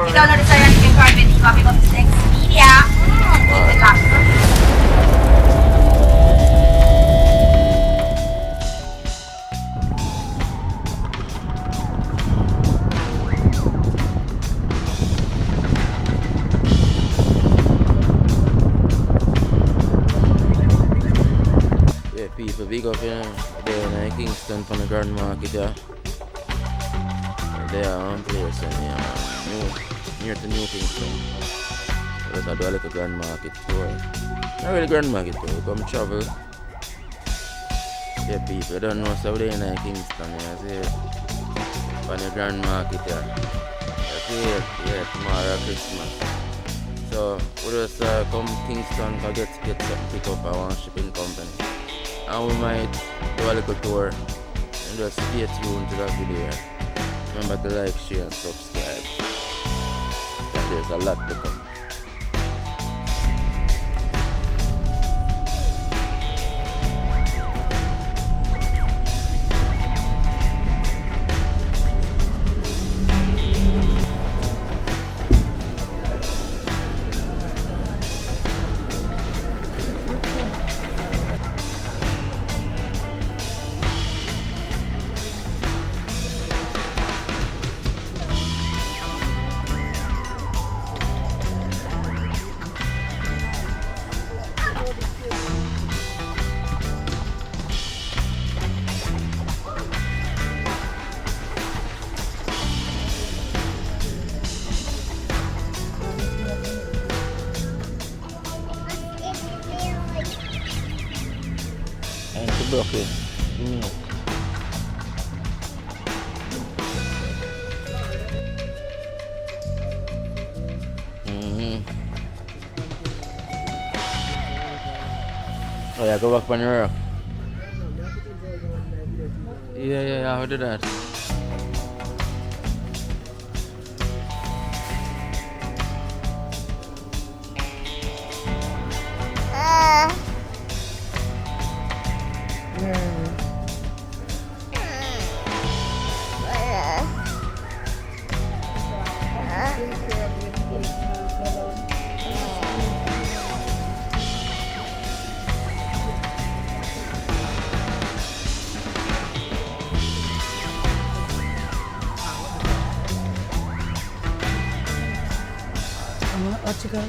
I-download sa yung card with copy of next media. Good luck. Yeah, people, big up here. They're in Kingston from the Grand Market, yeah. They are on place near to New Kingston. But I do like a Grand Market tour. Not really Grand Market tour, come travel. Yeah, people, don't know, so they're in Kingston, yeah, see, on the Grand Market, yeah. See it, yeah, tomorrow Christmas. So, we just come Kingston, go get something pick up our shipping company. And we might do a little tour and just stay tuned to that video. Remember to like, share and subscribe. And there's a lot to come. And to broccoli. Oh yeah, go back on your rock. Yeah, how do that? What you got?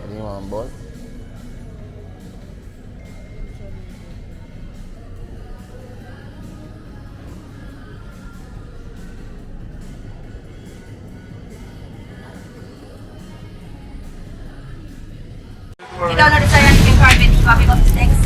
You want both? I-download sa yung card with copy of next